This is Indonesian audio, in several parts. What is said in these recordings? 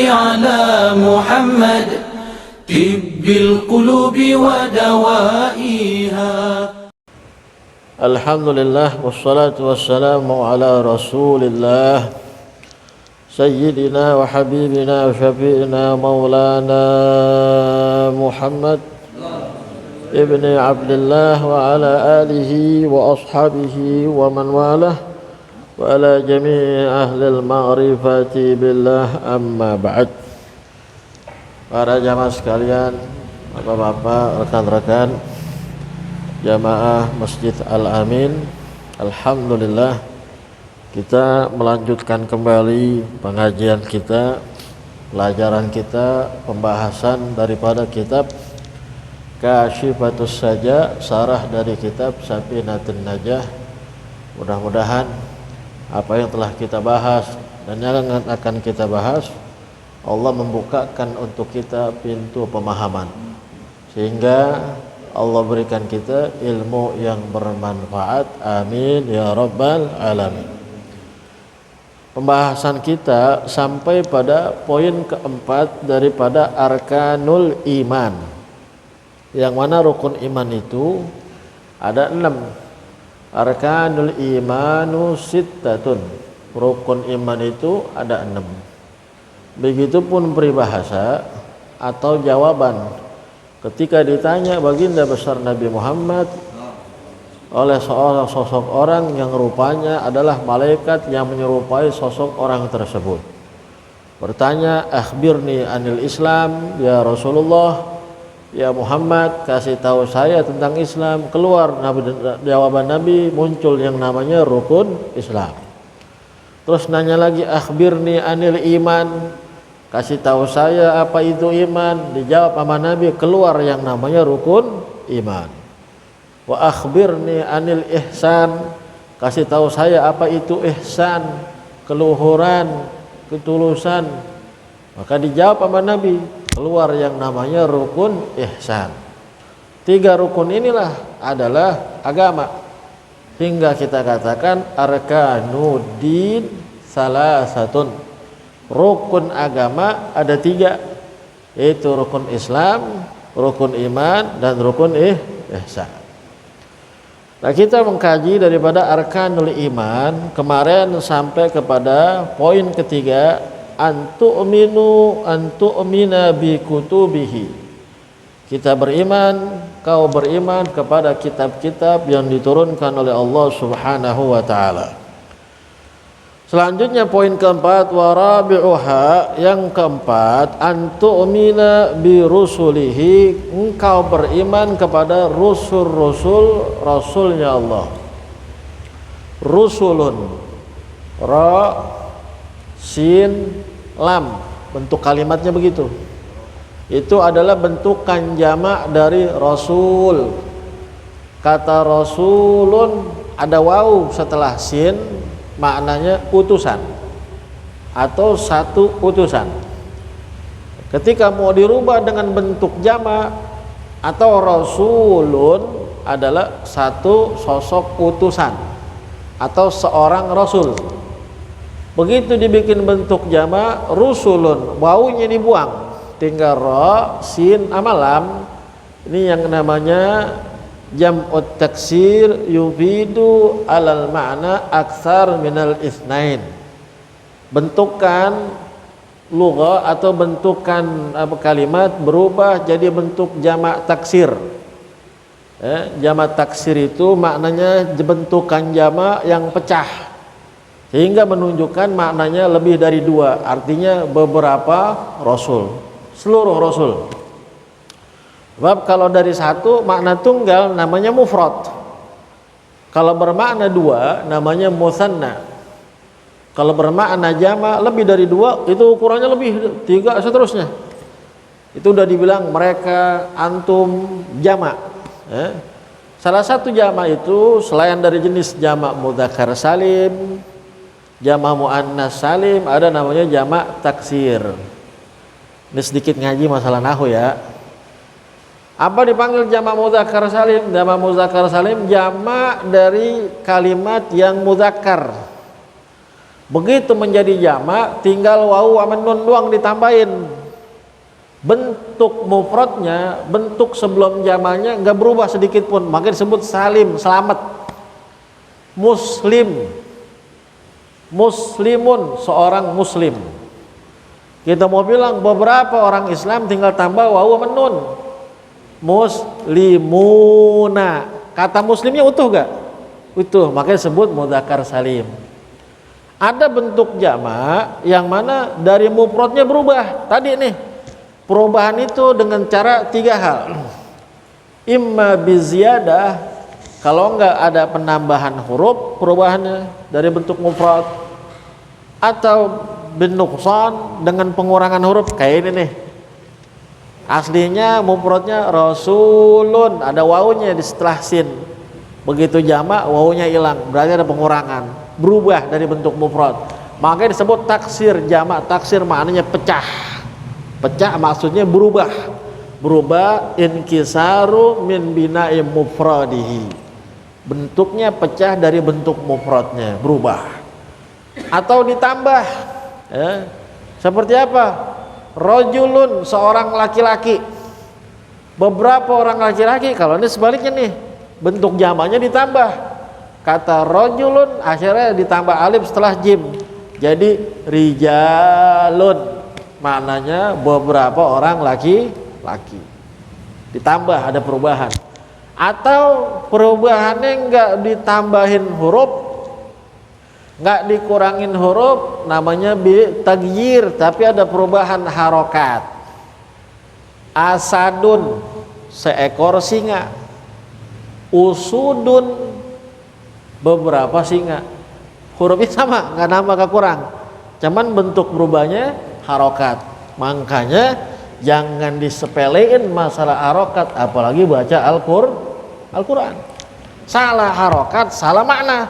على محمد طب القلوب ودوائها. الحمد لله والصلاة والسلام على رسول الله سيدنا وحبيبنا وشفيعنا مولانا محمد ابن عبد الله وعلى آله وأصحابه ومن والاه وعلى جميع أهل المعرفة بالله أما بعد. Para jamaah sekalian, bapak-bapak, rekan-rekan jamaah Masjid Al-Amin, alhamdulillah kita melanjutkan kembali pengajian kita, pelajaran kita, pembahasan daripada kitab Kasyifatus Saja, sarah dari kitab Safinatun Najah. Mudah-mudahan apa yang telah kita bahas dan yang akan kita bahas, Allah membukakan untuk kita pintu pemahaman, sehingga Allah berikan kita ilmu yang bermanfaat. Amin ya rabbal alamin. Pembahasan kita sampai pada poin keempat daripada arkanul iman, yang mana rukun iman itu ada 6. Arkanul imanu sittatun, rukun iman itu ada 6. Begitupun peribahasa atau jawaban ketika ditanya baginda besar Nabi Muhammad oleh seorang sosok orang yang rupanya adalah malaikat yang menyerupai sosok orang tersebut. Bertanya, akhbirni anil Islam ya Rasulullah, ya Muhammad, kasih tahu saya tentang Islam. Keluar jawaban Nabi, muncul yang namanya rukun Islam. Terus nanya lagi, akhbirni anil iman, kasih tahu saya apa itu iman. Dijawab sama Nabi, keluar yang namanya rukun iman. Wa akhbirni anil ihsan, kasih tahu saya apa itu ihsan, keluhuran, ketulusan. Maka dijawab sama Nabi, keluar yang namanya rukun ihsan. 3 rukun inilah adalah agama, hingga kita katakan arkanuddin salasatun. Rukun agama ada 3, yaitu rukun Islam, rukun iman, dan rukun ihsan. Nah, kita mengkaji daripada arkanul iman kemarin sampai kepada poin ketiga, antu'mina bi kutubihi. Kita beriman, kau beriman kepada kitab-kitab yang diturunkan oleh Allah Subhanahu wa taala. Selanjutnya poin keempat, warabi'uha, yang keempat, antu'mina bi rusulihi, engkau beriman kepada rasulnya Allah. Rusulun, ra, sin, lam, bentuk kalimatnya begitu. Itu adalah bentukan jamak dari rasul. Kata rasulun ada waw setelah sin, maknanya utusan atau satu utusan. Ketika mau dirubah dengan bentuk jamak atau rasulun adalah satu sosok utusan atau seorang rasul. Begitu dibikin bentuk jamak rusulun, wawunya dibuang, tinggal ra, sin, amalam. Ini yang namanya jam'ut taksir yufidu alal ma'na aksar minal isnain. Bentukan lugha atau bentukan kalimat berubah jadi bentuk jamak taksir. Jamak taksir itu maknanya bentukan jamak yang pecah, sehingga menunjukkan maknanya lebih dari 2, artinya beberapa rasul, seluruh rasul. Sebab kalau dari 1 makna tunggal namanya mufrad. Kalau bermakna 2 namanya musanna. Kalau bermakna jamak lebih dari 2 itu ukurannya lebih, 3 seterusnya. Itu udah dibilang mereka, antum, jamak. Salah satu jamak itu selain dari jenis jamak mudzakkar salim, jamak muannas salim, ada namanya jamak taksir. Ini sedikit ngaji masalah nahwu ya. Apa dipanggil jamak mudzakkar salim? Jamak mudzakkar salim jamak dari kalimat yang mudzakkar. Begitu menjadi jamak, tinggal wawu sama nun doang ditambahin. Bentuk mufradnya, bentuk sebelum jamaknya nggak berubah sedikit pun, makanya disebut salim, selamat. Muslim, muslimun, seorang muslim. Kita mau bilang beberapa orang Islam tinggal tambah wawu sama nun. Muslimuna, kata muslimnya utuh gak? Utuh, makanya disebut mudzakkar salim. Ada bentuk jamak yang mana dari mufradnya berubah. Tadi nih, perubahan itu dengan cara 3 hal. Imma biziyadah, kalau enggak ada penambahan huruf perubahannya dari bentuk mufrad, atau binuqsan dengan pengurangan huruf kayak ini nih. Aslinya mufradnya rasulun, ada wawunya di setelah sin. Begitu jamak wawunya hilang, berarti ada pengurangan. Berubah dari bentuk mufrad, makanya disebut taksir jamak. Taksir maknanya pecah. Pecah maksudnya berubah. Berubah inkisaru min bina'i mufradihi. Bentuknya pecah dari bentuk mufradnya, berubah. Atau ditambah. Seperti apa? Rajulun, seorang laki-laki. Beberapa orang laki-laki. Kalau ini sebaliknya nih, bentuk jamaknya ditambah. Kata rajulun akhirnya ditambah alif setelah jim, jadi rijalun, maknanya beberapa orang laki-laki. Ditambah, ada perubahan. Atau perubahannya enggak ditambahin huruf, enggak dikurangin huruf, namanya tagyir, tapi ada perubahan harokat. Asadun, seekor singa. Usudun, beberapa singa. Hurufnya sama, nggak nambah nggak kurang, cuman bentuk berubahnya harokat. Makanya jangan disepelein masalah harokat, apalagi baca Al-Quran. Salah harokat, salah makna.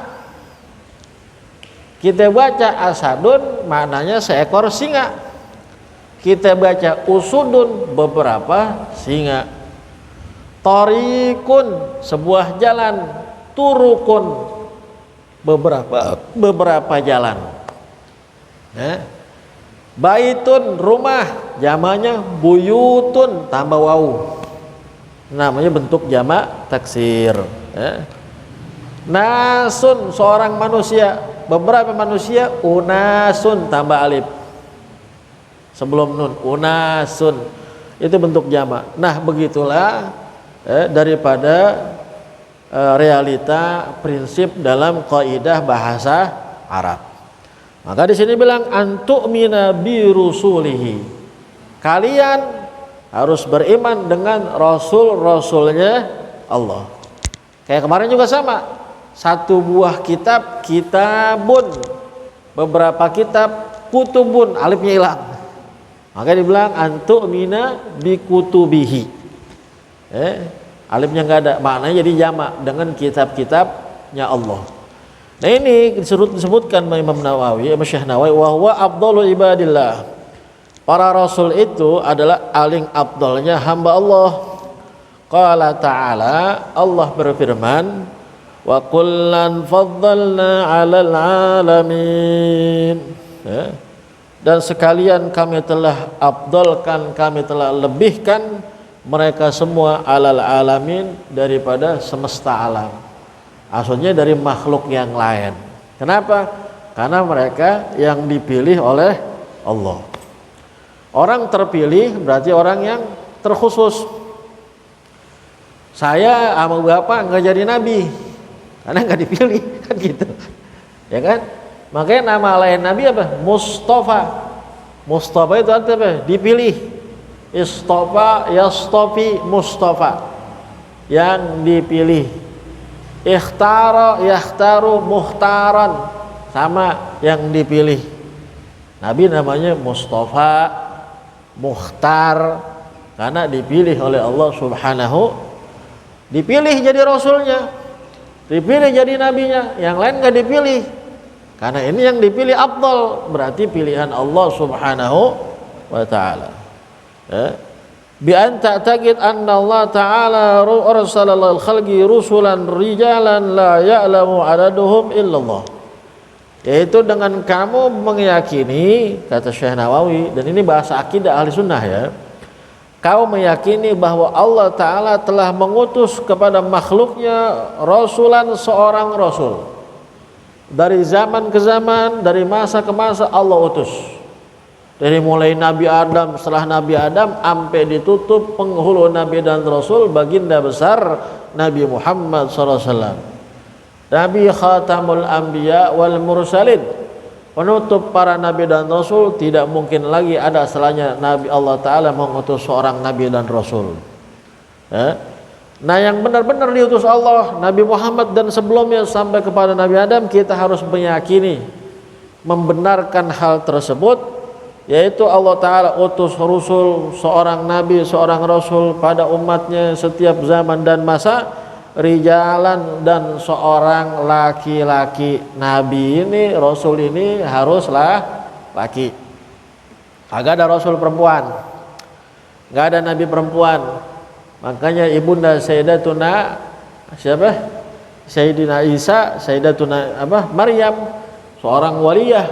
Kita baca asadun, maknanya seekor singa. Kita baca usudun, beberapa singa. Torikun, sebuah jalan. Turukun, beberapa jalan. Baitun, rumah, jamaknya buyutun, tambah wawu, namanya bentuk jamak taksir. Nasun, seorang manusia, beberapa manusia. Unasun, tambah alif sebelum nun, unasun, itu bentuk jamak. Nah begitulah daripada realita prinsip dalam kaidah bahasa Arab. Maka di sini bilang antu'mina bi rusulihi. Kalian harus beriman dengan rasul-rasulnya Allah. Kayak kemarin juga sama. Satu buah kitab, kitabun. Beberapa kitab, kutubun, alifnya hilang. Maka dibilang antu'mina bi kutubihi. Alifnya nggak ada, maknanya jadi jamak dengan kitab-kitabnya Allah. Nah ini disebutkan oleh Imam Nawawi, Imam Syekh Nawawi, wa huwa afdhalu ibadillah. Para rasul itu adalah paling afdalnya hamba Allah. Qala ta'ala, Allah berfirman, wa kullan faddalna 'alal 'alamin. Dan sekalian kami telah afdalkan, kami telah lebihkan mereka semua alal alamin, daripada semesta alam. Maksudnya dari makhluk yang lain. Kenapa? Karena mereka yang dipilih oleh Allah. Orang terpilih berarti orang yang terkhusus. Saya sama bapak nggak jadi nabi karena nggak dipilih, kan gitu, ya kan? Makanya nama lain nabi apa? Mustafa. Mustafa itu artinya apa? Dipilih. Istofa, yastofi, Mustafa, yang dipilih. Ikhtara, yakhtaru, muhtaran, sama yang dipilih. Nabi namanya Mustafa, Muhtar, karena dipilih oleh Allah Subhanahu. Dipilih jadi rasulnya, dipilih jadi nabinya. Yang lain gak dipilih, karena ini yang dipilih afdal, berarti pilihan Allah Subhanahu wa ta'ala. Bi an ta'taqid anna Allah ta'ala arsala lil khalqi rusulan rijalan la ya'lamu adaduhum illallah. yaitu dengan kamu meyakini, kata Syekh Nawawi, dan ini bahasa akidah ahli sunnah ya, kau meyakini bahwa Allah Ta'ala telah mengutus kepada makhluknya rasulan, seorang rasul. Dari zaman ke zaman, dari masa ke masa Allah utus. Dari mulai Nabi Adam, setelah Nabi Adam sampai ditutup penghulu Nabi dan Rasul baginda besar Nabi Muhammad SAW. Nabi Khatamul Anbiya wal Mursalin, penutup para Nabi dan Rasul. Tidak mungkin lagi ada setelahnya Nabi Allah Ta'ala mengutus seorang Nabi dan Rasul. Nah yang benar-benar diutus Allah, Nabi Muhammad dan sebelumnya sampai kepada Nabi Adam, kita harus meyakini, membenarkan hal tersebut, yaitu Allah Ta'ala utus Rasul, seorang Nabi, seorang Rasul pada umatnya setiap zaman dan masa, rijalan, dan seorang laki-laki. Nabi ini, Rasul ini haruslah laki. Agak ada Rasul perempuan, nggak ada Nabi perempuan. Makanya ibunda Sayyidatuna siapa? Sayyidina Isa, Sayyidatuna Maryam, seorang waliyah,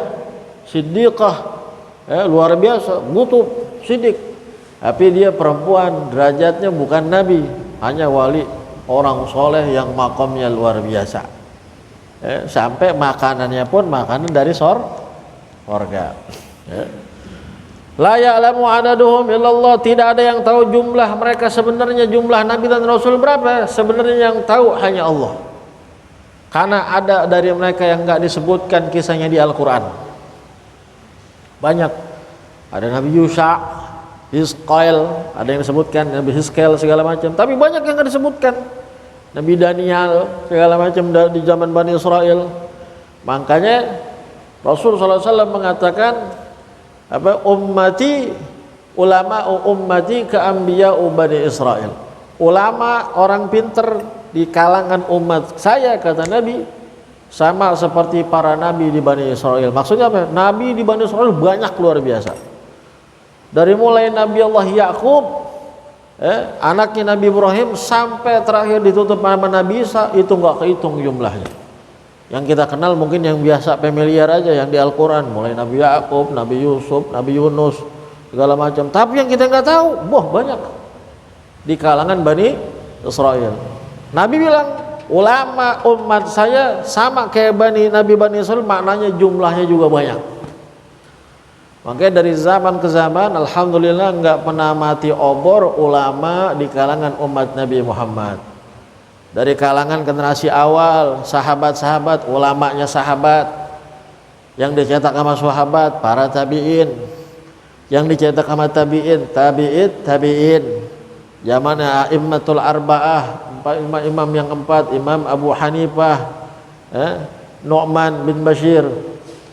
siddiqah, luar biasa, butuh siddiq. Tapi dia perempuan, derajatnya bukan nabi, hanya wali, orang soleh yang makamnya luar biasa. Sampai makanannya pun makanan dari sorga. La ya'lamu adaduhum illallah, tidak ada yang tahu jumlah mereka sebenarnya, jumlah nabi dan rasul berapa sebenarnya, yang tahu hanya Allah. Karena ada dari mereka yang enggak disebutkan kisahnya di Al-Qur'an. Banyak. Ada Nabi Yusha, Hizqail, ada yang disebutkan Nabi Hizqail segala macam, tapi banyak yang enggak disebutkan. Nabi Daniel segala macam di zaman Bani Israel. Makanya Rasul sallallahu alaihi wasallam mengatakan ummati ulama ummati ka anbiya Bani Israel. Ulama orang pinter di kalangan umat saya, kata Nabi, sama seperti para nabi di Bani Israel. Maksudnya apa? Nabi di Bani Israel banyak luar biasa. Dari mulai Nabi Allah Yakub, anaknya Nabi Ibrahim, sampai terakhir ditutup nama Nabi Isa, itu nggak kehitung jumlahnya. Yang kita kenal mungkin yang biasa familiar aja, yang di Al-Quran, mulai Nabi Yakub, Nabi Yusuf, Nabi Yunus, segala macam. Tapi yang kita nggak tahu, banyak di kalangan Bani Israel. Nabi bilang, ulama umat saya sama kayak Nabi Bani Israel, maknanya jumlahnya juga banyak. Makanya dari zaman ke zaman, alhamdulillah nggak pernah mati obor ulama di kalangan umat Nabi Muhammad. Dari kalangan generasi awal, sahabat-sahabat, ulamanya sahabat, yang dicetak sama sahabat, para tabi'in, yang dicetak sama tabi'in, tabi'in, zamannya a'immatul arba'ah, imam yang empat, Imam Abu Hanifah, Nu'man bin Bashir,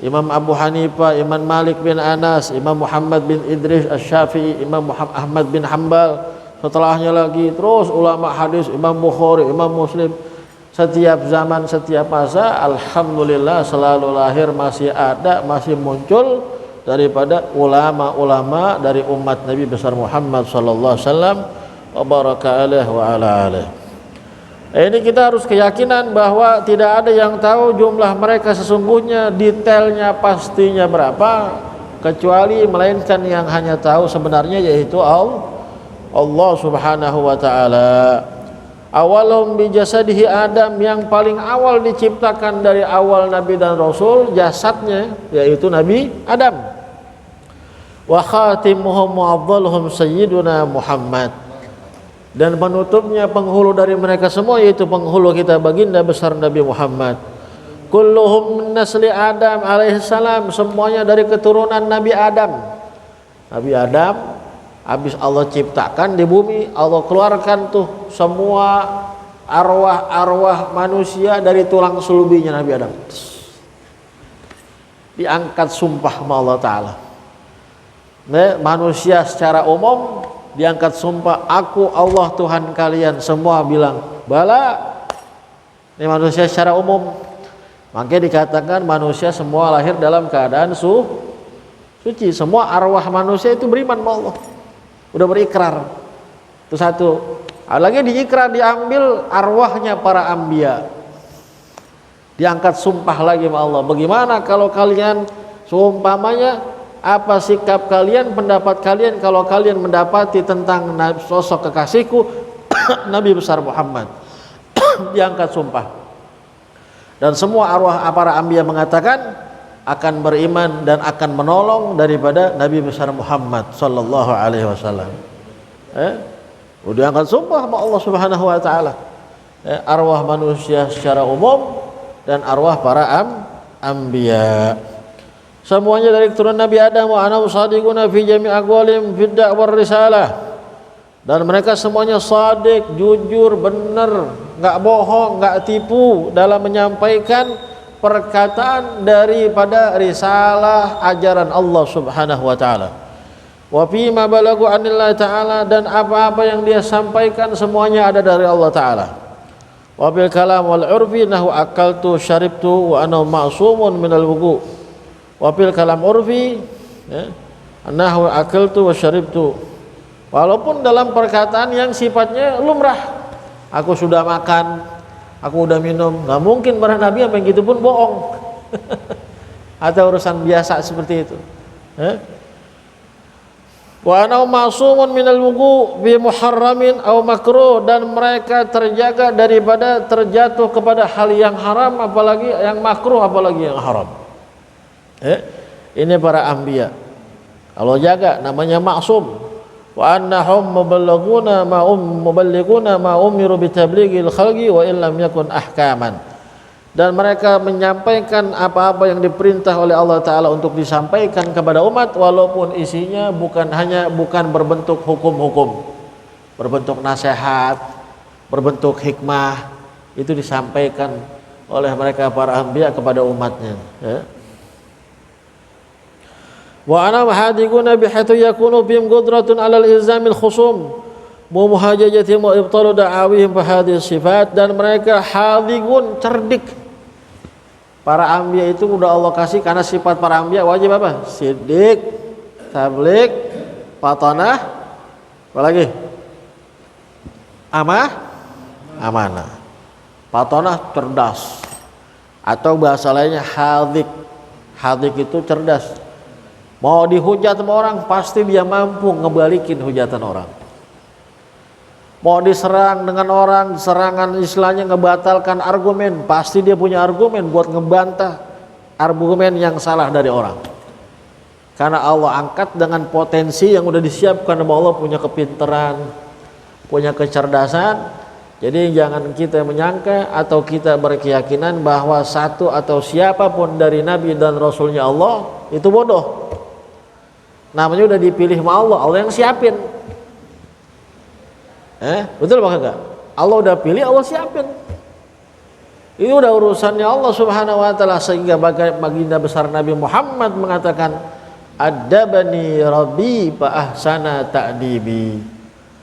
Imam Abu Hanifah, Imam Malik bin Anas, Imam Muhammad bin Idris Asy-Syafi'i, Imam Ahmad bin Hanbal. Setelahnya lagi terus ulama hadis, Imam Bukhari, Imam Muslim. Setiap zaman, setiap masa, alhamdulillah selalu lahir, masih ada, masih muncul daripada ulama-ulama dari umat Nabi besar Muhammad sallallahu alaihi wasallam wa baraka alaihi wa ala alihi. Ini kita harus keyakinan bahwa tidak ada yang tahu jumlah mereka sesungguhnya, detailnya pastinya berapa, kecuali melainkan yang hanya tahu sebenarnya yaitu Allah subhanahu wa ta'ala. Awalum bi jasadihi Adam, yang paling awal diciptakan dari awal Nabi dan Rasul, jasadnya yaitu Nabi Adam. Wa khatimuhum wa afdaluhum sayyiduna Muhammad, dan penutupnya, penghulu dari mereka semua, yaitu penghulu kita baginda besar Nabi Muhammad. Kulluhum min nasli Adam alaihissalam, semuanya dari keturunan Nabi Adam. Nabi Adam habis Allah ciptakan di bumi, Allah keluarkan tuh semua arwah-arwah manusia dari tulang sulubinya Nabi Adam. Diangkat sumpah sama Allah Ta'ala. Manusia secara umum diangkat sumpah, aku Allah Tuhan kalian. Semua bilang bala. Ini manusia secara umum. Makanya dikatakan manusia semua lahir dalam keadaan suci. Semua arwah manusia itu beriman sama Allah, udah berikrar. Itu satu. Lagi diikrar, diambil arwahnya para anbiya, Diangkat sumpah lagi sama Allah. Bagaimana kalau kalian seumpamanya apa sikap kalian, pendapat kalian kalau kalian mendapati tentang sosok kekasihku Nabi besar Muhammad. Diangkat sumpah. Dan semua arwah para anbiya mengatakan akan beriman dan akan menolong daripada Nabi besar Muhammad sallallahu alaihi wasallam. Udah angkat sumpah sama Allah Subhanahu wa taala. Arwah manusia secara umum dan arwah para anbiya. Semuanya dari keturunan Nabi Adam wa ana sadiquna fi jami' aqwalim fi da'war risalah. Dan mereka semuanya shadiq, jujur, benar, enggak bohong, enggak tipu dalam menyampaikan perkataan daripada risalah ajaran Allah Subhanahu wa taala. Wa fi ma balagu anillah taala, dan apa-apa yang dia sampaikan semuanya ada dari Allah taala. Wa bil kalam wal urfi nahu akaltu syaribtu wa ana ma'sumun minal wugu. Wa bil kalam urfi nahu akaltu wa syaribtu. Walaupun dalam perkataan yang sifatnya lumrah, aku sudah makan, aku udah minum, nggak mungkin para nabi yang begitu pun bohong. Atau urusan biasa seperti itu. Wa ana ma'sumun minal wugu bi muharramin aw makruh, dan mereka terjaga daripada terjatuh kepada hal yang haram, apalagi yang makruh, apalagi yang haram. Ini para anbiya. Kalau jaga namanya maksum. Wa annahum muballighuna ma umiru bi tablighil khalqi wa illam yakun ahkaman. Dan mereka menyampaikan apa-apa yang diperintah oleh Allah taala untuk disampaikan kepada umat, walaupun isinya bukan berbentuk hukum-hukum, berbentuk nasihat, berbentuk hikmah, itu disampaikan oleh mereka para anbiya kepada umatnya. Wa ana mahadiquna bihaitsu yakunu bihim qudratun 'alal ilzamil khusum wa muhajajatihim wa ibtalu da'awihim fa hadhihi sifat. Dan mereka hadiqun, cerdik. Para anbiya itu udah Allah kasih, karena sifat para anbiya wajib apa? Siddiq, tabligh, fatanah, apa lagi? Amanah. Fatanah, cerdas. Atau bahasa lainnya hadiq. Hadiq itu cerdas. Mau dihujat sama orang, pasti dia mampu ngebalikin hujatan orang. Mau diserang dengan orang, serangan istilahnya ngebatalkan argumen, pasti dia punya argumen buat ngebantah argumen yang salah dari orang. Karena Allah angkat dengan potensi yang udah disiapkan sama Allah, punya kepintaran, punya kecerdasan. Jadi jangan kita menyangka atau kita berkeyakinan bahwa satu atau siapapun dari Nabi dan Rasulnya Allah itu bodoh. Namanya udah dipilih sama Allah, Allah yang siapin. Betul apa enggak? Allah udah pilih, Allah siapin. Ini udah urusannya Allah Subhanahu wa taala, sehingga baginda besar Nabi Muhammad mengatakan, "Adabani Rabbi fa ahsana ta'dibi."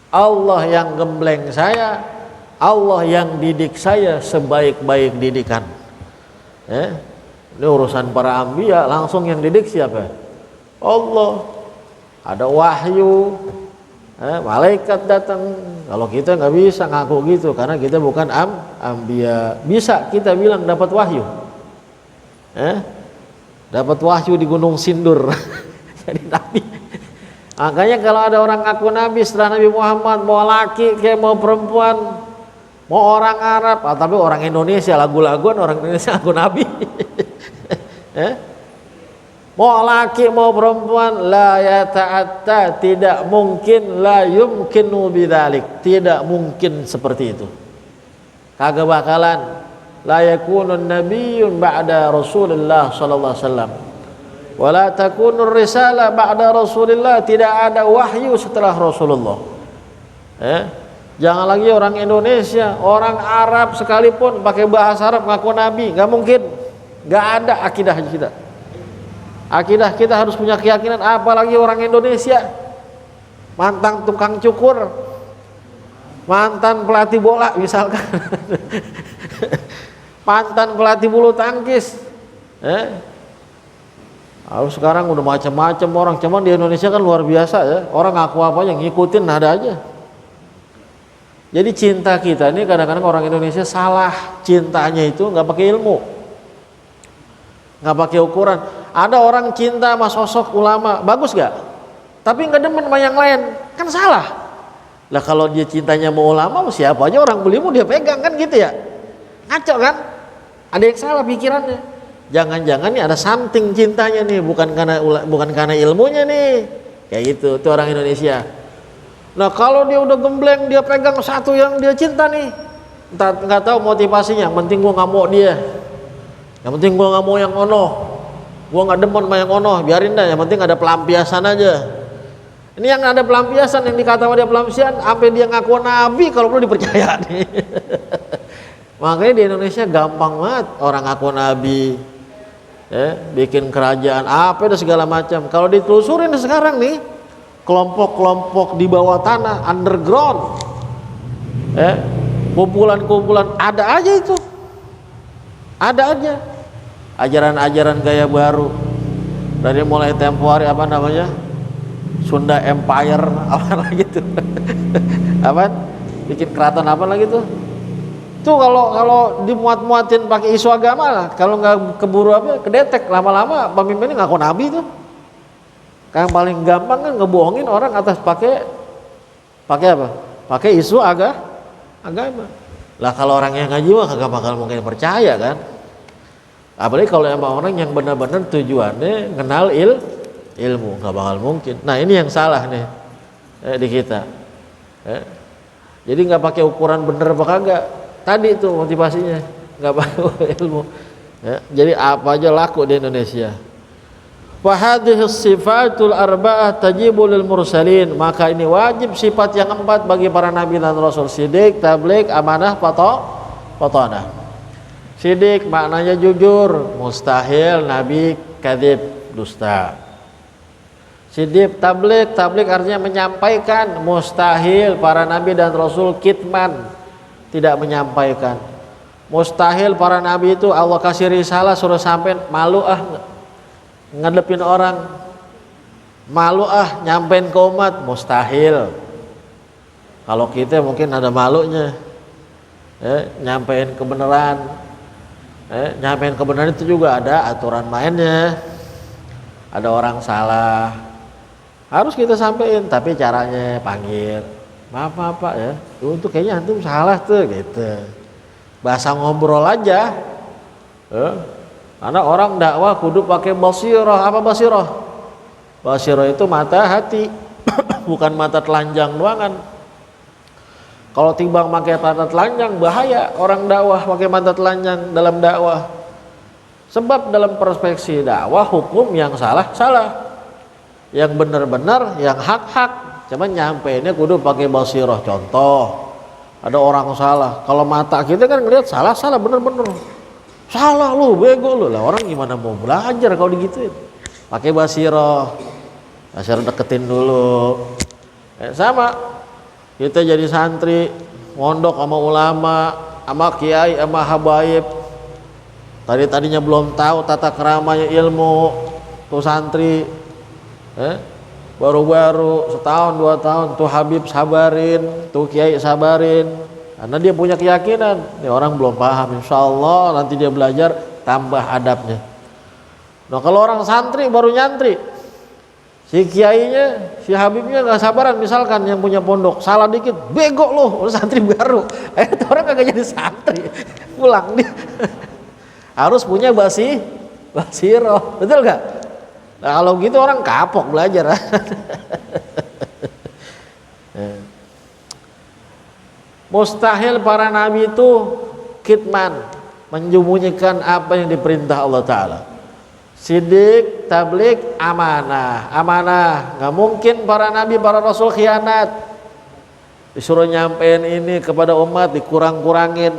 Allah yang gembleng saya, Allah yang didik saya sebaik-baik didikan. Ini urusan para anbiya, langsung yang didik siapa? Allah. Ada wahyu, malaikat datang. Kalau kita nggak bisa ngaku gitu, karena kita bukan anbiya. Bisa kita bilang dapat wahyu, dapat wahyu di Gunung Sindur. Jadi nabi. Makanya kalau ada orang ngaku nabi setelah Nabi Muhammad, mau laki kayak mau perempuan, mau orang Arab, tapi orang Indonesia, lagu-laguan orang Indonesia ngaku nabi. Mau laki mau perempuan, la yata'atta, tidak mungkin, la yumkinu bidzalik, tidak mungkin seperti itu. Kagak bakalan. La yakunun nabiyyun ba'da Rasulullah sallallahu alaihi wasallam. Wa la takunur risalah ba'da Rasulillah, tidak ada wahyu setelah Rasulullah. Jangan lagi orang Indonesia, orang Arab sekalipun pakai bahasa Arab ngaku nabi, enggak mungkin. Enggak ada akidah kita. Akidah kita harus punya keyakinan, apalagi orang Indonesia, mantan tukang cukur, mantan pelatih bola misalkan, mantan pelatih bulu tangkis. Lalu sekarang udah macam-macam orang, cuman di Indonesia kan luar biasa ya, orang ngaku apa yang ngikutin ada aja. Jadi cinta kita ini kadang-kadang orang Indonesia salah, cintanya itu nggak pakai ilmu, nggak pakai ukuran. Ada orang cinta sama sosok ulama, bagus gak? Tapi nggak demen sama yang lain, kan salah. Lah kalau dia cintanya mau ulama, siapa aja orang belimu dia pegang kan gitu ya? Ngaco kan? Ada yang salah pikirannya. Jangan-jangan nih ada something cintanya nih, bukan karena ilmunya nih. Kayak gitu, itu orang Indonesia. Nah kalau dia udah gembleng, dia pegang satu yang dia cinta nih, nggak tahu motivasinya. Yang penting gua nggak mau dia, yang penting gua nggak mau yang ono, gua nggak demen sama yang ono, biarin dah. Yang penting ada pelampiasan aja. Ini yang ada pelampiasan, yang dikata dia pelampiasan, sampai dia ngaku nabi kalau perlu dipercaya nih. Makanya di Indonesia gampang banget orang ngaku nabi, bikin kerajaan apa dan segala macam. Kalau ditelusurin sekarang nih, kelompok-kelompok di bawah tanah, underground, kumpulan-kumpulan, ada aja itu, ada aja ajaran-ajaran gaya baru. Dari mulai tempo hari apa namanya, Sunda Empire apa lagi tuh, apa bikin keraton apa lagi tuh. Tuh kalau dimuat-muatin pakai isu agama lah, kalau nggak keburu apa kedetek, lama-lama pemimpinnya ngaku nabi tuh. Yang paling gampang kan ngebohongin orang atas pakai apa? Pakai isu agama. Lah kalau orang yang ngaji mah kagak bakal mungkin percaya kan. Apalagi kalau emang orang yang benar-benar tujuannya kenal ilmu, nggak bakal mungkin. Nah ini yang salah nih di kita. Jadi nggak pakai ukuran bener apa kagak. Tadi itu motivasinya nggak pakai ilmu. Jadi apa aja laku di Indonesia. Wa hadhihi sifatul arba'ah tajibu lil mursalin. Maka ini wajib sifat yang 4 bagi para nabi dan rasul: sidik, tabligh, amanah, patanah. Sidik maknanya jujur, mustahil nabi kadzib, dusta. Sidik, tabligh artinya menyampaikan, mustahil para nabi dan rasul kitman, tidak menyampaikan. Mustahil para nabi itu Allah kasih risalah suruh sampein, malu ngadepin orang, malu nyampein ke umat, mustahil. Kalau kita mungkin ada malunya, nyampein kebenaran, nyampein kebenaran itu juga ada aturan mainnya. Ada orang salah, harus kita sampein, tapi caranya panggil, maaf Pak ya, itu kayaknya antum salah tuh gitu. Bahasa ngobrol aja. Karena orang dakwah kudu pakai basirah. Apa basirah? Basirah itu mata hati, bukan mata telanjang doangan. Kalau timbang pakai mata telanjang bahaya orang dakwah pakai mata telanjang dalam dakwah. Sebab dalam perspektif dakwah hukum yang salah, yang benar-benar, yang hak. Cuman nyampeinnya kudu pakai basirah. Contoh, ada orang salah, kalau mata kita kan ngelihat salah, bener-bener salah lu, bego lu. Lah orang gimana mau belajar kalau digituin? Pakai basirah deketin dulu. Sama kita jadi santri, mondok sama ulama, sama kiai, sama habaib. Tadinya belum tahu tata keramanya ilmu, tuh santri, baru-baru setahun 2 tahun, tuh habib sabarin, tuh kiai sabarin. Karena dia punya keyakinan, ini orang belum paham, insya Allah nanti dia belajar tambah adabnya. Nah kalau orang santri baru nyantri, si kiainya, si habibnya nggak sabaran, misalkan yang punya pondok salah dikit, bego loh, santri baru, itu orang kagak jadi santri, pulang dia. Harus punya basirah, betul nggak? Nah kalau gitu orang kapok belajar. Mustahil para nabi itu kitman, menyembunyikan apa yang diperintah Allah Ta'ala. Sidik, tabligh, amanah. Nggak mungkin para nabi, para rasul khianat. Disuruh nyampein ini kepada umat dikurang-kurangin.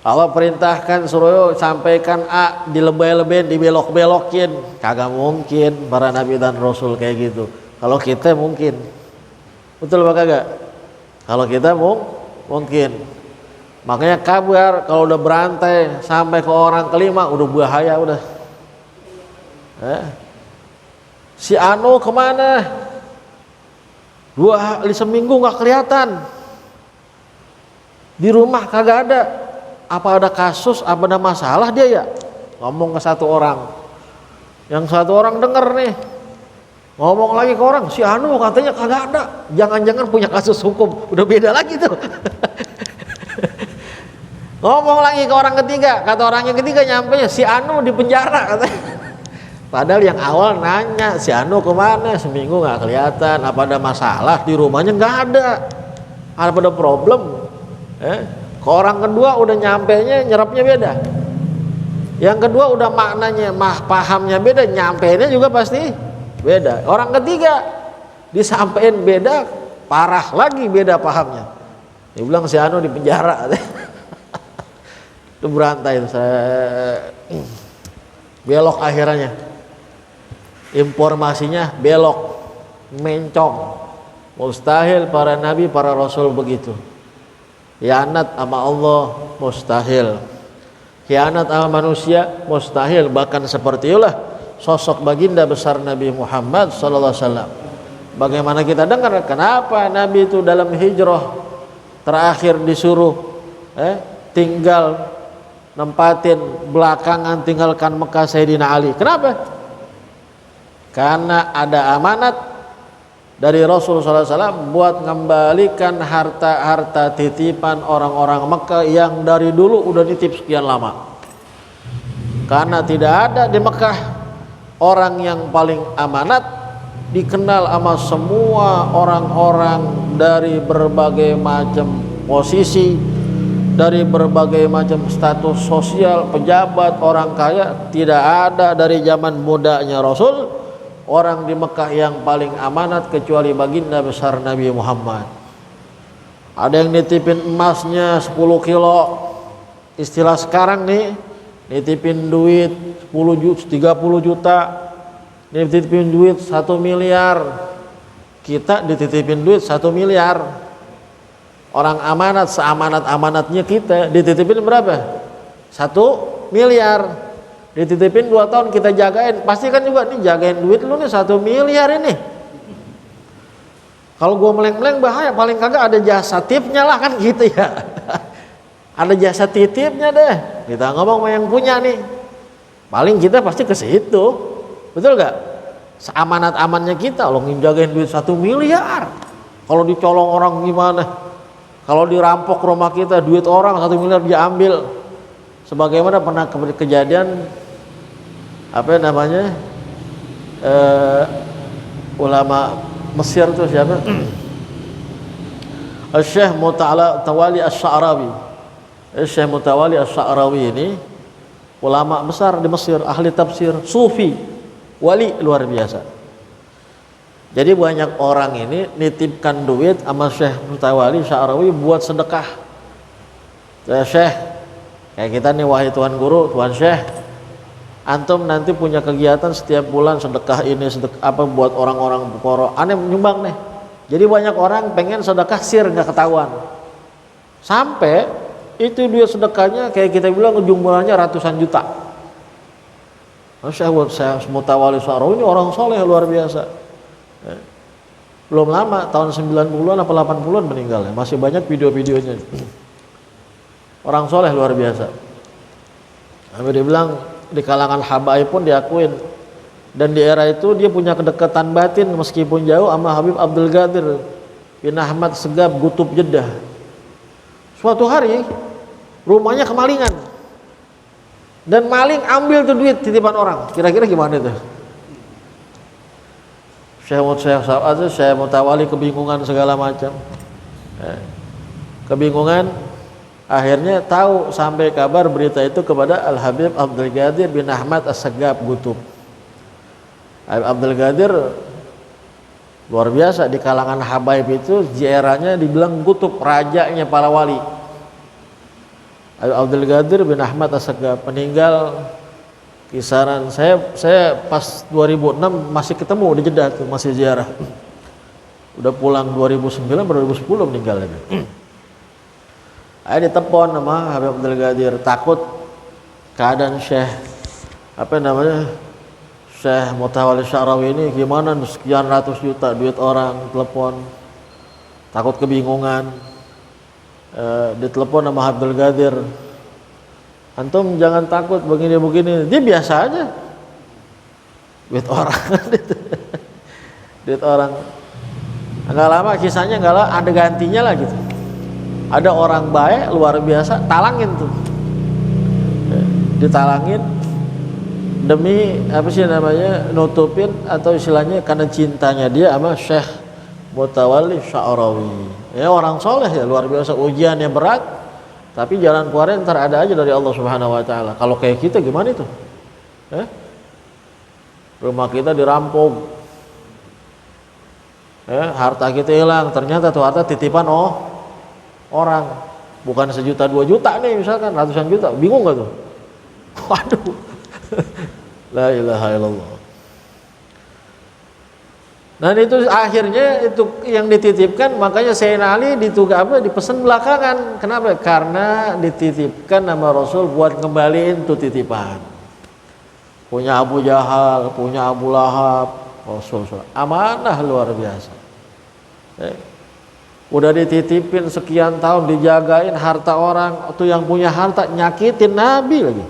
Allah perintahkan suruh sampaikan A, dilebay-lebayin, dibelok-belokin. Kagak mungkin para nabi dan rasul kayak gitu. Kalau kita mungkin. Betul apa kagak? Kalau kita mungkin. Makanya kabar kalau udah berantai sampai ke orang kelima udah bahaya udah. Si Anu kemana? 2 hari seminggu nggak kelihatan. Di rumah kagak ada. Apa ada kasus? Apa ada masalah dia ya? ngomong ke satu orang. Yang satu orang denger nih, ngomong lagi ke orang, si Anu katanya kagak ada. Jangan-jangan punya kasus hukum, udah beda lagi tuh. Ngomong lagi ke orang ketiga, kata orang yang ketiga nyampe si Anu di penjara katanya. Padahal yang awal nanya, si Anu kemana? Seminggu nggak kelihatan. Apa ada masalah di rumahnya? Nggak ada. Apa ada problem? Ke orang kedua udah nyampenya nyerapnya beda. Yang kedua udah maknanya, pahamnya beda, nyampenya juga pasti beda. Orang ketiga disampaikan beda, parah lagi beda pahamnya. Dia bilang si Anu di penjara. Itu berantai itu, saya belok akhirnya. Informasinya belok, mencong. Mustahil para nabi, para rasul begitu. Khianat sama Allah mustahil. Khianat sama manusia mustahil. Bahkan seperti itulah sosok baginda besar Nabi Muhammad sallallahu alaihi wasallam. Bagaimana kita dengar kenapa Nabi itu dalam hijrah terakhir disuruh tinggal nempatin belakangan tinggalkan Mekah Sayyidina Ali. Kenapa? Karena ada amanat dari Rasulullah SAW buat mengembalikan harta-harta titipan orang-orang Mekah yang dari dulu udah nitip sekian lama. Karena tidak ada di Mekah orang yang paling amanat, dikenal sama semua orang-orang dari berbagai macam posisi, dari berbagai macam status sosial, pejabat, orang kaya. Tidak ada dari zaman mudanya Rasul orang di Mekah yang paling amanat kecuali baginda besar Nabi Muhammad. Ada yang nitipin emasnya 10 kilo, istilah sekarang nih, nitipin duit 30 juta, nitipin duit 1 miliar. Kita dititipin duit 1 miliar. Orang amanat, seamanat-amanatnya kita dititipin berapa? 1 miliar. Dititipin 2 tahun kita jagain, pasti kan juga nih jagain duit lu nih 1 miliar ini. Kalau gua meleng-meleng bahaya, paling kagak ada jasa tipnya lah kan gitu ya. Ada jasa titipnya deh. Kita ngomong sama yang punya nih. Paling kita pasti ke situ. Betul gak? Seamanat-amannya kita lo ngejagain duit 1 miliar. Kalau dicolong orang gimana? Kalau dirampok rumah kita duit orang 1 miliar diambil. Sebagaimana pernah kejadian ulama Mesir itu siapa? Syekh Mutawali Asy-Sya'rawi. Syekh Mutawali Asy-Sya'rawi ini ulama besar di Mesir, ahli tafsir, sufi, wali luar biasa. Jadi banyak orang ini nitipkan duit sama Syekh Mutawali Asy-Sya'rawi buat sedekah. Syekh, kayak kita nih, wahai Tuan Guru, Tuan Syekh, antum nanti punya kegiatan setiap bulan sedekah ini, sedekah buat orang-orang fuqara. Aneh nyumbang nih. Jadi banyak orang pengen sedekah sir nggak ketahuan. Sampai itu dia sedekahnya kayak kita bilang jumlahnya ratusan juta. Syekh Mutawali Asy-Sya'rawi ini orang soleh luar biasa. Belum lama, tahun 90-an apa 80-an meninggalnya. Masih banyak video-videonya. Orang soleh luar biasa. Sampai dia bilang di kalangan habaib pun diakuin. Dan di era itu dia punya kedekatan batin meskipun jauh sama Habib Abdul Qadir bin Ahmad Segab Gutub Jeddah. Suatu hari rumahnya kemalingan. Dan maling ambil tuh duit titipan orang. Kira-kira gimana itu? Syekh Mutawali kebingungan segala macam. Kebingungan. Akhirnya tahu sampai kabar berita itu kepada Al-Habib Abdul Qadir bin Ahmad As-Segab Gutub. Habib Abdul Qadir luar biasa di kalangan habaib itu, di eranya dibilang Gutub, rajanya para wali. Habib Abdul Qadir bin Ahmad As-Segab meninggal kisaran saya pas 2006 masih ketemu di Jeddah tuh, masih ziarah. Udah pulang 2009 2010 meninggal lagi. Ada ditelepon sama Habib Abdul Qadir, takut keadaan Syekh Syekh Mutawali Asy-Sya'rawi ini gimana, sekian ratus juta duit orang, telepon, takut kebingungan. Ditelepon sama Abdul Qadir, antum jangan takut begini-begini. Dia biasa aja. Duit orang. Duit orang. Enggak lama kisahnya, enggak lama ada gantinya lah gitu. Ada orang baik luar biasa, talangin tuh. Ditalangin demi apa sih namanya, nutupin atau istilahnya karena cintanya dia sama Syekh Mutawalli Sya'rawi. Ya orang soleh ya, luar biasa, ujiannya berat tapi jalan keluarnya ntar ada aja dari Allah Subhanahu wa taala. Kalau kayak kita gimana itu? Rumah kita dirampok, harta kita hilang, ternyata tuh harta titipan orang, bukan 1 juta 2 juta nih misalkan, ratusan juta, bingung gak tuh? Waduh. La ilaha illallah. Dan itu akhirnya itu yang dititipkan, makanya Sayyidina Ali dipesan belakangan. Kenapa? Karena dititipkan nama Rasul buat ngembaliin tuh titipan. Punya Abu Jahal, punya Abu Lahab, Rasul amanah luar biasa. Udah dititipin sekian tahun, dijagain harta orang, tuh yang punya harta nyakitin Nabi lagi.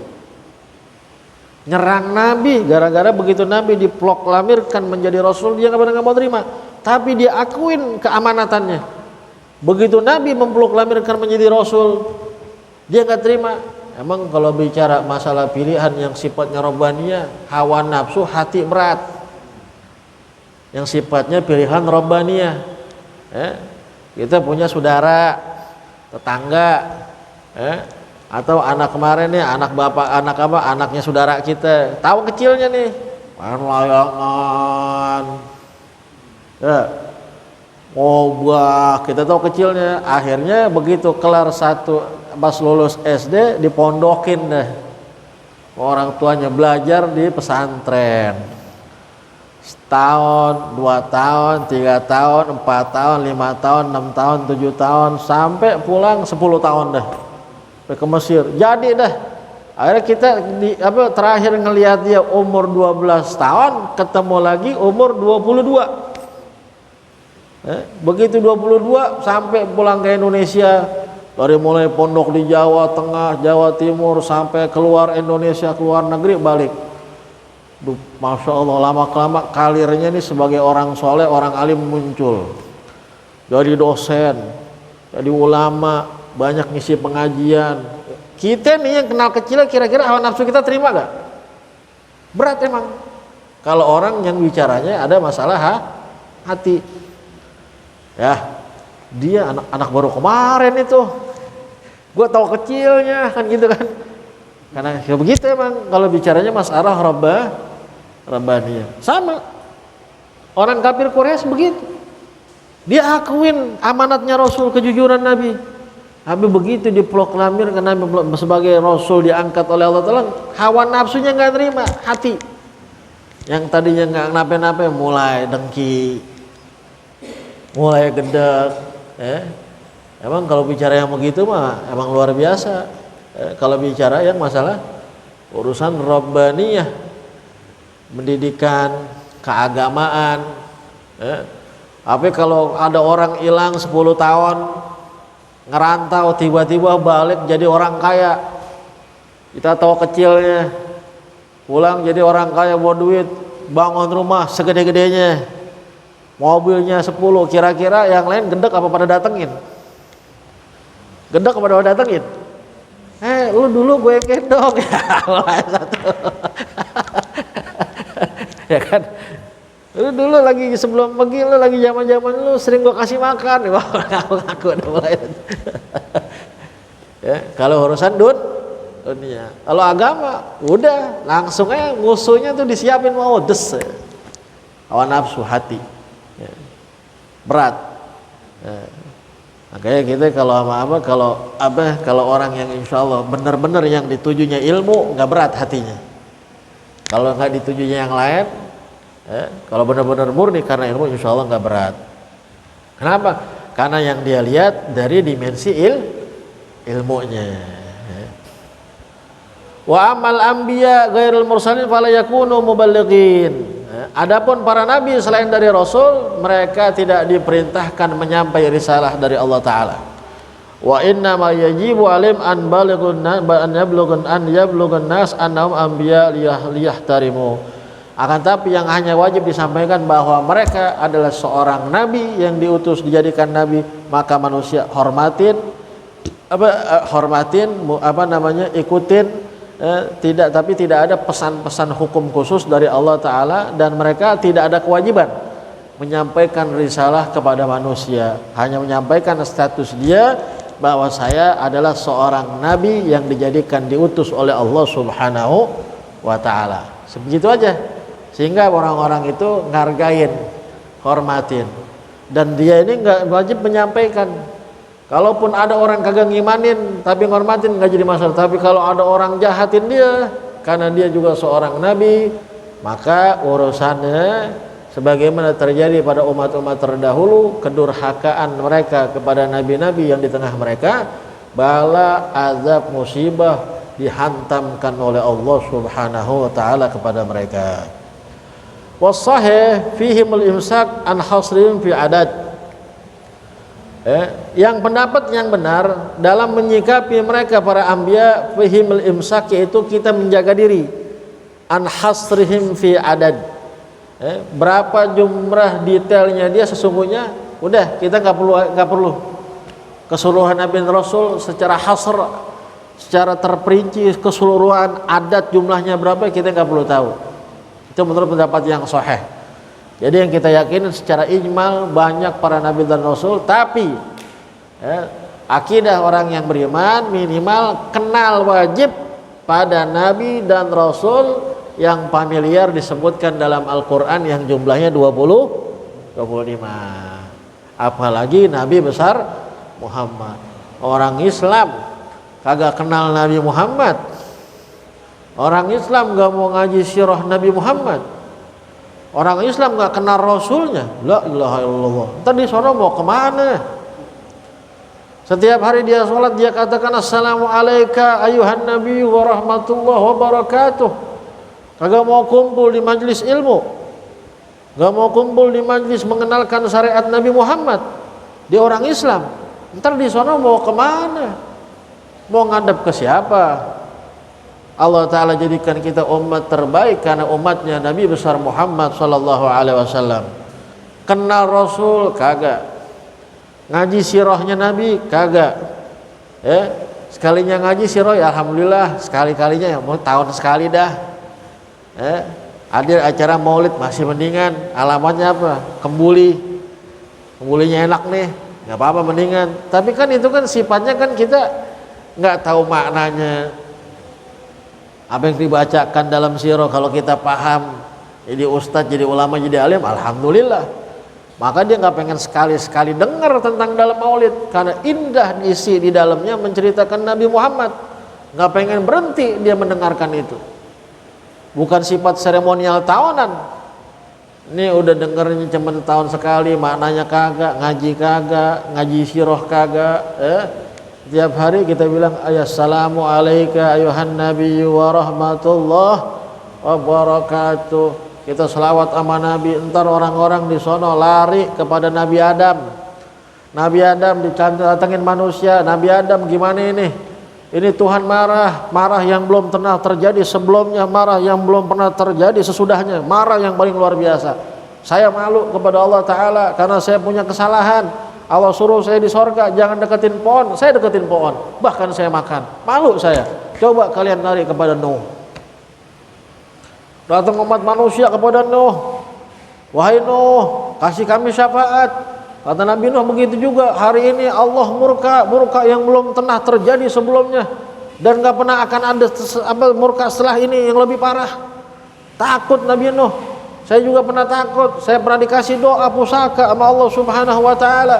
Nyerang Nabi, gara-gara begitu Nabi diproklamirkan menjadi Rasul, dia nggak mau terima, tapi dia akuin keamanatannya. Begitu Nabi memproklamirkan menjadi Rasul, dia nggak terima. Emang kalau bicara masalah pilihan yang sifatnya robbaniyah, hawa nafsu, hati berat. Yang sifatnya pilihan robbaniyah, kita punya saudara, tetangga, atau anak kemarin nih, anak bapak, anaknya saudara kita, tahu kecilnya nih, main layangan, ngobah, kita tahu kecilnya. Akhirnya begitu kelar pas lulus SD dipondokin deh, orang tuanya belajar di pesantren, setahun, 2 tahun, 3 tahun, 4 tahun, 5 tahun, 6 tahun, 7 tahun, sampai pulang 10 tahun dah ke Mesir. Jadi dah akhirnya kita terakhir ngelihat dia umur 12 tahun, ketemu lagi umur 22. Begitu 22 sampai pulang ke Indonesia, dari mulai pondok di Jawa Tengah, Jawa Timur, sampai keluar Indonesia, keluar negeri, balik. Masya Allah, lama-kelama karirnya ini sebagai orang soleh, orang alim muncul. Jadi dosen, jadi ulama, banyak ngisi pengajian. Kita nih yang kenal kecil, kira-kira hawa nafsu kita terima gak? Berat emang. Kalau orang yang bicaranya ada masalah hati. Ya, dia anak baru kemarin itu. Gue tahu kecilnya kan gitu kan. Karena ya begitu emang kalau bicaranya masalah rabbaniyah. Sama. Orang kafir Quraisy begitu. Dia akuin amanatnya Rasul, kejujuran Nabi. Tapi begitu diproklamirkan Nabi sebagai Rasul, diangkat oleh Allah Ta'ala, hawa nafsunya nggak terima, hati yang tadinya nggak nape-nape mulai dengki, mulai gedek. Emang kalau bicara yang begitu mah emang luar biasa. Kalau bicara yang masalah urusan rabbaniyah, pendidikan, keagamaan, tapi kalau ada orang hilang 10 tahun ngerantau, tiba-tiba balik jadi orang kaya, kita tahu kecilnya, pulang jadi orang kaya, bawa duit, bangun rumah segede-gedenya, mobilnya 10, kira-kira yang lain gedek apa pada datengin? Gedek apa pada datengin? Lu dulu gue yang gendong. Ya satu. Ya kan? Lu dulu lagi sebelum pergi, lu lagi zaman-zaman lu sering gua kasih makan. Wah, ngaku udah mulai. Ya, kalau urusan dunia. Kalau agama, udah langsung aja musuhnya tuh disiapin mau des. Hawa nafsu, hati. Ya. Berat. Ya. Makanya kita kalau orang yang insya Allah benar-benar yang ditujunya ilmu, nggak berat hatinya. Kalau nggak ditujunya yang lain, kalau benar-benar murni karena ilmu, insya Allah nggak berat. Kenapa? Karena yang dia lihat dari dimensi ilmunya. Wa amal anbiya ghairul mursalin fala yakunu muballighin. Adapun para nabi selain dari Rasul, mereka tidak diperintahkan menyampaikan risalah dari Allah Ta'ala. Wa inna ma yajibu alim an balagun an yablugun nas annahum anbiya liyahtarimu. Akan tapi yang hanya wajib disampaikan bahwa mereka adalah seorang nabi yang diutus dijadikan nabi, maka manusia hormatin ikutin, tapi tidak ada pesan-pesan hukum khusus dari Allah Ta'ala, dan mereka tidak ada kewajiban menyampaikan risalah kepada manusia, hanya menyampaikan status dia bahwa saya adalah seorang nabi yang dijadikan diutus oleh Allah Subhanahu wa Ta'ala. Sebegitu aja, sehingga orang-orang itu ngargain, hormatin, dan dia ini nggak wajib menyampaikan. Kalaupun ada orang kagak ngimanin tapi ngormatin nggak jadi masalah. Tapi kalau ada orang jahatin dia karena dia juga seorang nabi, maka urusannya sebagaimana terjadi pada umat-umat terdahulu, kedurhakaan mereka kepada nabi-nabi yang di tengah mereka, bala, azab, musibah dihantamkan oleh Allah Subhanahu wa Ta'ala kepada mereka. Wasahih fihimul imsak an hasrin fi adad. Yang pendapat yang benar dalam menyikapi mereka para anbiya fihimul imsak, yaitu kita menjaga diri an hasrihim fi adad. Berapa jumlah detailnya dia sesungguhnya, udah kita nggak perlu keseluruhan Nabi dan Rasul secara hasr, secara terperinci keseluruhan adat jumlahnya berapa kita nggak perlu tahu. Itu menurut pendapat yang sahih. Jadi yang kita yakini secara ijmal banyak para Nabi dan Rasul, tapi akidah orang yang beriman minimal kenal wajib pada Nabi dan Rasul yang familiar disebutkan dalam Al-Quran yang jumlahnya 25. Apalagi Nabi besar Muhammad. Orang Islam kagak kenal Nabi Muhammad, orang Islam gak mau ngaji sirah Nabi Muhammad, orang Islam gak kenal Rasulnya, la ilaha illallah, ntar di sana mau kemana? Setiap hari dia sholat dia katakan assalamu alayka ayuhan nabi wa rahmatullahi wa barakatuh. Kagak mau kumpul di majelis ilmu, gak mau kumpul di majelis mengenalkan syariat Nabi Muhammad. Dia orang Islam, ntar di sana mau kemana? Mau ngadep ke siapa? Allah Ta'ala jadikan kita umat terbaik karena umatnya Nabi besar Muhammad Sallallahu Alaihi Wasallam. Kenal Rasul kagak, ngaji sirahnya Nabi kagak. Sekalinya ngaji sirah ya alhamdulillah, sekali-kalinya ya mau tahun sekali dah. Hadir acara maulid masih mendingan. Alamatnya apa? Kembulinya enak nih, nggak apa-apa mendingan. Tapi kan itu kan sifatnya kan kita nggak tahu maknanya. Apa yang dibacakan dalam sirah kalau kita paham, jadi ustadz, jadi ulama, jadi alim, alhamdulillah. Maka dia nggak pengen sekali-sekali dengar tentang dalam maulid karena indah isi di dalamnya menceritakan Nabi Muhammad. Nggak pengen berhenti dia mendengarkan itu. Bukan sifat seremonial tahunan. Ini udah dengernya cuma tahun sekali, maknanya kagak, ngaji sirah kagak. Tiap hari kita bilang assalamu alayka ayuhan nabi wa rahmatullah wa barakatuh. Kita selawat sama Nabi, entar orang-orang di sono lari kepada Nabi Adam. Nabi Adam didatengin manusia, Nabi Adam gimana ini? Ini Tuhan marah yang belum pernah terjadi sebelumnya, marah yang belum pernah terjadi sesudahnya, marah yang paling luar biasa. Saya malu kepada Allah Ta'ala karena saya punya kesalahan. Allah suruh saya di sorga, jangan deketin pohon, saya deketin pohon, bahkan saya makan, malu saya. Coba kalian lari kepada Nuh. Datang umat manusia kepada Nuh, wahai Nuh, kasih kami syafaat. Kata Nabi Nuh begitu juga, hari ini Allah murka yang belum pernah terjadi sebelumnya, dan gak pernah akan ada murka setelah ini yang lebih parah. Takut Nabi Nuh. Saya juga pernah takut. Saya pernah dikasih doa pusaka sama Allah Subhanahu wa Ta'ala,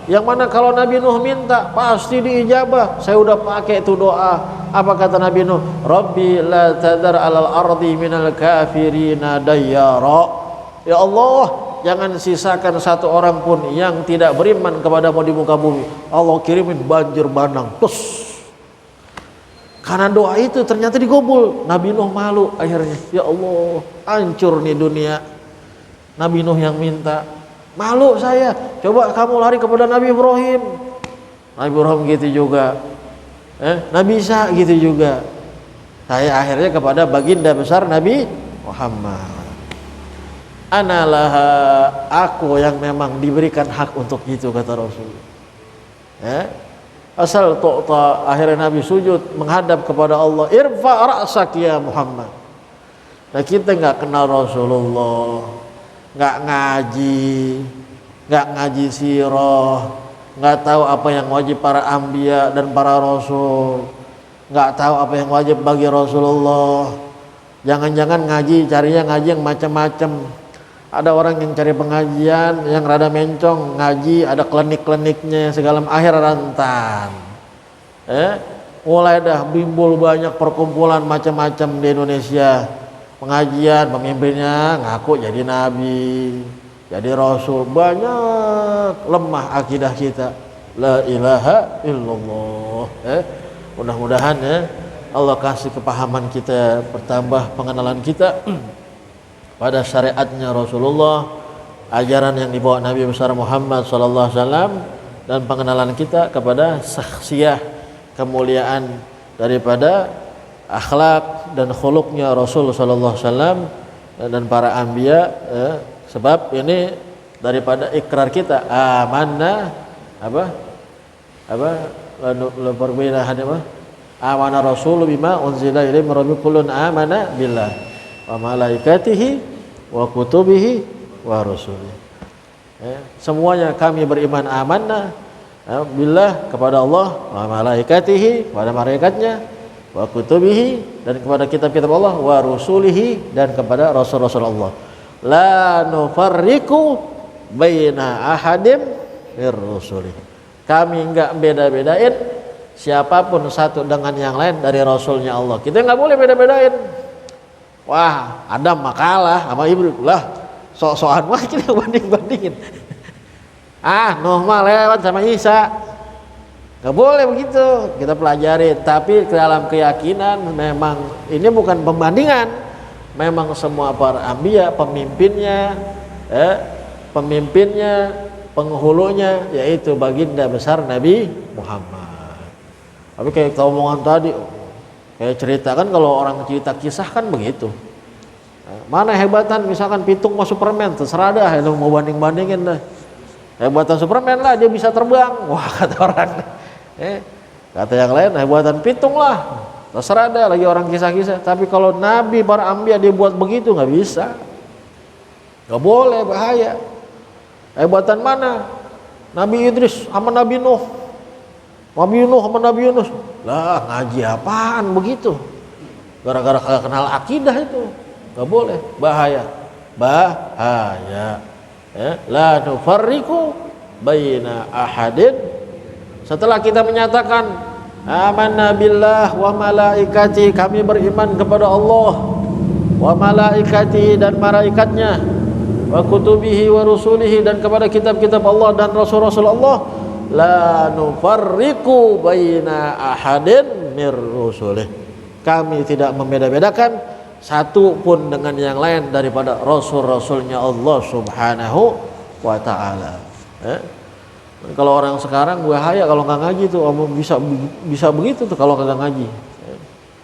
yang mana kalau Nabi Nuh minta pasti diijabah. Saya udah pakai itu doa. Apa kata Nabi Nuh? Rabbi la tadar alal ardi minal kafirina dayyara. Ya Allah, jangan sisakan satu orang pun yang tidak beriman kepadamu di muka bumi. Allah kirimin banjir bandang. Karena doa itu ternyata digobul. Nabi Nuh malu akhirnya. Ya Allah, hancur nih dunia. Nabi Nuh yang minta. Malu saya. Coba kamu lari kepada Nabi Ibrahim. Nabi Ibrahim gitu juga, Nabi Isa gitu juga. Saya akhirnya kepada baginda besar Nabi Muhammad. Analah, aku yang memang diberikan hak untuk itu, kata Rasul. Asal tu'ta, akhirnya Nabi sujud menghadap kepada Allah. Irfa ra'sak ya Muhammad. Nah, kita nggak kenal Rasulullah, nggak ngaji sirah, nggak tahu apa yang wajib para anbiya dan para rasul, nggak tahu apa yang wajib bagi Rasulullah. Jangan-jangan ngaji, carinya ngaji yang macam-macam. Ada orang yang cari pengajian yang rada mencong, ngaji ada klinik-kliniknya segala akhir rentan. Mulai dah bimbul banyak perkumpulan macam-macam di Indonesia. Pengajian pemimpinnya ngaku jadi nabi, jadi rasul, banyak lemah akidah kita. La ilaha illallah. Mudah-mudahan Allah kasih kepahaman kita, bertambah pengenalan kita pada syariatnya Rasulullah, ajaran yang dibawa Nabi besar Muhammad sallallahu alaihi wasallam, dan pengenalan kita kepada syakhsiyah, kemuliaan daripada akhlak dan khuluqnya Rasul sallallahu alaihi wasallam dan para anbiya. Sebab ini daripada ikrar kita, amanna perbedaan apa? Amana Rasul bima unzila ilaihi min rabbikum kullun amana billah wa malaikatihi wa kutubihi wa rusulihi. Semuanya kami beriman amanah billah, kepada Allah, wa malaikatihi, kepada malaikatnya, wa kutubihi, dan kepada kitab-kitab Allah, wa rusulihi, dan kepada rasul-rasul Allah. La nufarriqu baina ahadim mir rusuli. Kami enggak beda-bedain siapapun satu dengan yang lain dari rasulnya Allah. Kita enggak boleh beda-bedain. Wah, Adam makalah sama Ibrahim lah, sok-sokan wah kita banding-bandingin. Nuh mah lewat sama Isa. Gak boleh begitu, kita pelajari. Tapi dalam keyakinan memang ini bukan pembandingan. Memang semua para anbiya, pemimpinnya, penghulunya yaitu baginda besar Nabi Muhammad. Tapi kayak omongan tadi, kayak cerita kan, kalau orang cerita kisah kan begitu. Mana hebatan misalkan pitung mau Superman, terserah dah lu mau banding-bandingin dah. Hebatan Superman lah, dia bisa terbang. Wah, kata orang. Kata yang lain hebatan pitung lah, terserah dah, lagi orang kisah-kisah. Tapi kalau Nabi para anbiya dia buat begitu nggak bisa, nggak boleh, bahaya. Hebatan mana? Nabi Idris sama Nabi Nuh, Nabi Nuh sama Nabi Yunus. Lah ngaji apaan begitu? Gara-gara kagak kenal akidah itu, nggak boleh, bahaya. La nufarriqu baina ahadin. Setelah kita menyatakan amanna billah wa malaikati, kami beriman kepada Allah, wa malaikati, dan malaikatnya, wa kutubihi wa rusulihi, dan kepada kitab-kitab Allah dan rasul-rasul Allah, la nufarriqu baina ahadin mir rusulih. Kami tidak membeda-bedakan satu pun dengan yang lain daripada rasul-rasulnya Allah subhanahu wa ta'ala. Kalau orang sekarang bahaya kalau nggak ngaji tuh, bisa begitu tuh kalau kagak ngaji.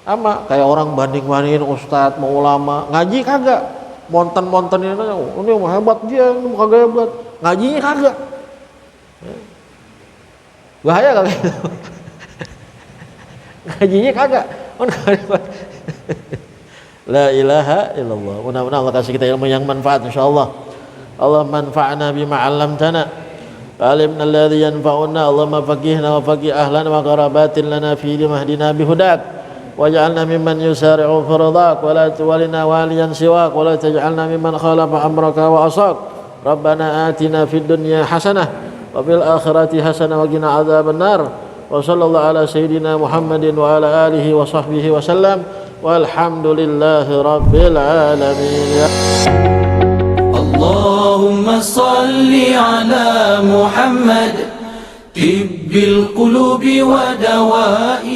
Sama kayak orang banding-bandingin ustadz mau ulama, ngaji kagak, monten-montenin aja, ini hebat dia, ini kagak hebat, ngajinya kagak. Bahaya kagak itu. Ngajinya kagak. La ilaha illallah. Mudah-mudahan Allah kasih kita ilmu yang manfaat insyaallah. Allah manfa'na bima 'allamtana. Alimna alladhi yanfa'una. Allahumma faqihna wa faqih ahlana wa qarabatin lana fi mahdina bihudak. Waj'alna mimman yusari'u fi ridak wa la tuwalina waliyan siwak wa la taj'alna mimman khalafa amraka wa asak. Rabbana atina fid dunya hasanah wa fil akhirati hasanah wa qina adzabannar. Wa sallallahu ala sayyidina Muhammadin wa ala alihi wa sahbihi wa sallam. Walhamdulillahi rabbil alamin. اللهم صل على محمد طب القلوب ودوائها.